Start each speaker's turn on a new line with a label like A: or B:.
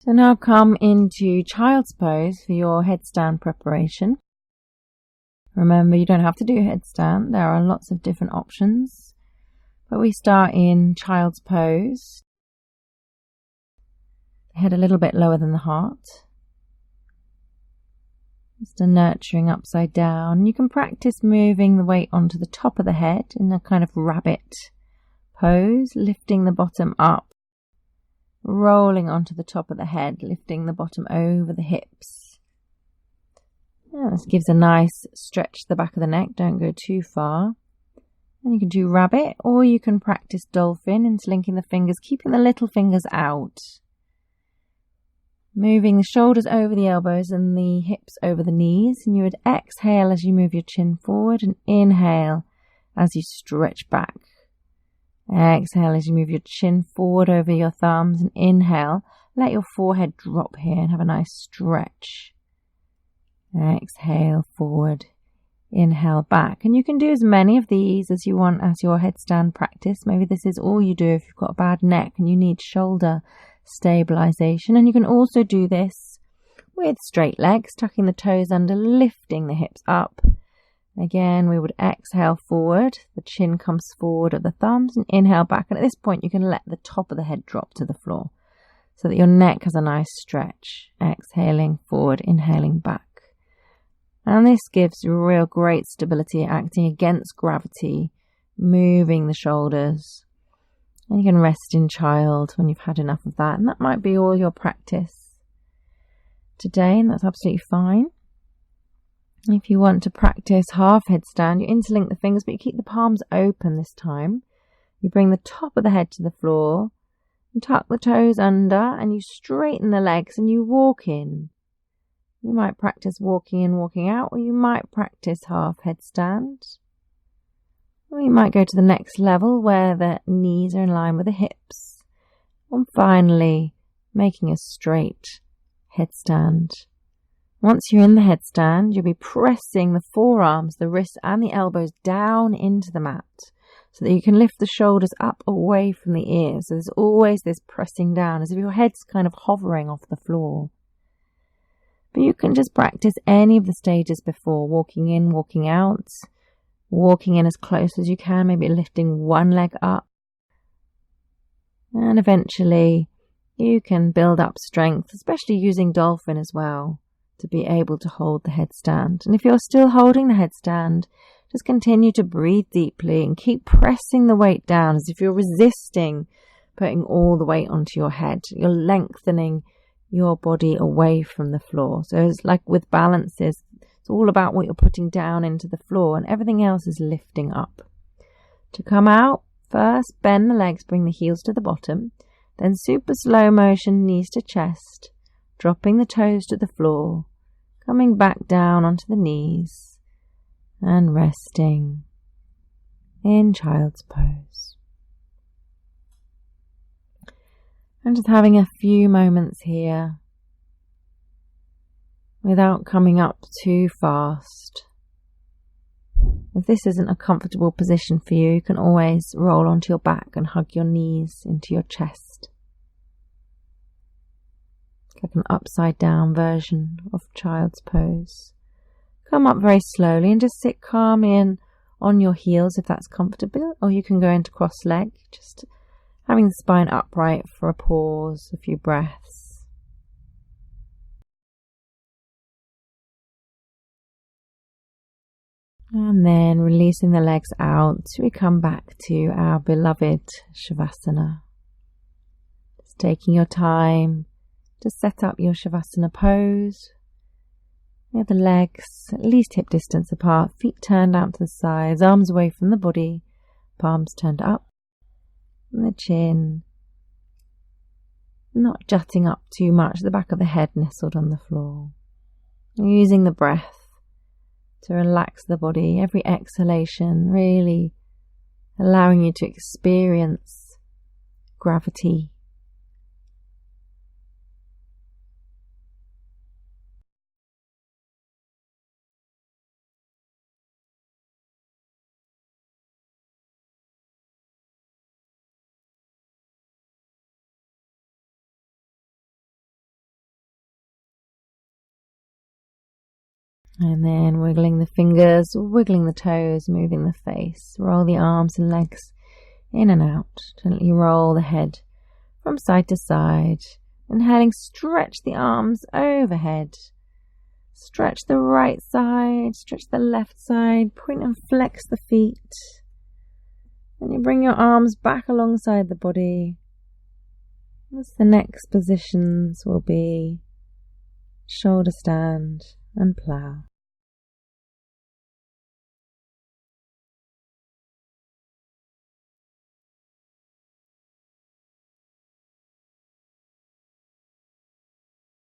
A: So now come into child's pose for your headstand preparation. Remember, you don't have to do headstand. There are lots of different options. But we start in child's pose. The head a little bit lower than the heart. Just a nurturing upside down. You can practice moving the weight onto the top of the head in a kind of rabbit pose, lifting the bottom up, rolling onto the top of the head, lifting the bottom over the hips. Yeah, this gives a nice stretch to the back of the neck. Don't go too far. And you can do rabbit, or you can practice dolphin, interlinking the fingers, keeping the little fingers out. Moving the shoulders over the elbows and the hips over the knees. And you would exhale as you move your chin forward and inhale as you stretch back. Exhale as you move your chin forward over your thumbs and inhale. Let your forehead drop here and have a nice stretch. Exhale forward. Inhale back. And you can do as many of these as you want as your headstand practice. Maybe this is all you do if you've got a bad neck and you need shoulder stabilization. And you can also do this with straight legs, tucking the toes under, lifting the hips up. Again, we would exhale forward. The chin comes forward of the thumbs and inhale back. And at this point, you can let the top of the head drop to the floor so that your neck has a nice stretch. Exhaling forward, inhaling back. And this gives real great stability, acting against gravity, moving the shoulders. And you can rest in child when you've had enough of that. And that might be all your practice today, and that's absolutely fine. If you want to practice half headstand, you interlink the fingers, but you keep the palms open this time. You bring the top of the head to the floor, and tuck the toes under, and you straighten the legs, and you walk in. You might practice walking in, walking out, or you might practice half headstand. Or you might go to the next level where the knees are in line with the hips. And finally, making a straight headstand. Once you're in the headstand, you'll be pressing the forearms, the wrists and the elbows down into the mat so that you can lift the shoulders up away from the ears. So there's always this pressing down as if your head's kind of hovering off the floor. But you can just practice any of the stages before, walking in, walking out, walking in as close as you can, maybe lifting one leg up. And eventually you can build up strength, especially using dolphin as well, to be able to hold the headstand. And if you're still holding the headstand, just continue to breathe deeply and keep pressing the weight down as if you're resisting putting all the weight onto your head. You're lengthening your body away from the floor. So it's like with balances, it's all about what you're putting down into the floor and everything else is lifting up. To come out, first bend the legs, bring the heels to the bottom, then super slow motion, knees to chest, dropping the toes to the floor, coming back down onto the knees and resting in child's pose. And just having a few moments here without coming up too fast. If this isn't a comfortable position for you, you can always roll onto your back and hug your knees into your chest. Like an upside down version of child's pose. Come up very slowly and just sit calmly in on your heels if that's comfortable, or you can go into cross leg, just having the spine upright for a pause, a few breaths. And then releasing the legs out, we come back to our beloved Shavasana. Just taking your time to set up your Shavasana pose. With the legs at least hip distance apart, feet turned out to the sides, arms away from the body, palms turned up, and the chin not jutting up too much, the back of the head nestled on the floor. Using the breath to relax the body, every exhalation really allowing you to experience gravity. And then wiggling the fingers, wiggling the toes, moving the face. Roll the arms and legs in and out. Gently roll the head from side to side. Inhaling, stretch the arms overhead. Stretch the right side, stretch the left side. Point and flex the feet. Then you bring your arms back alongside the body. As the next positions will be shoulder stand and plow.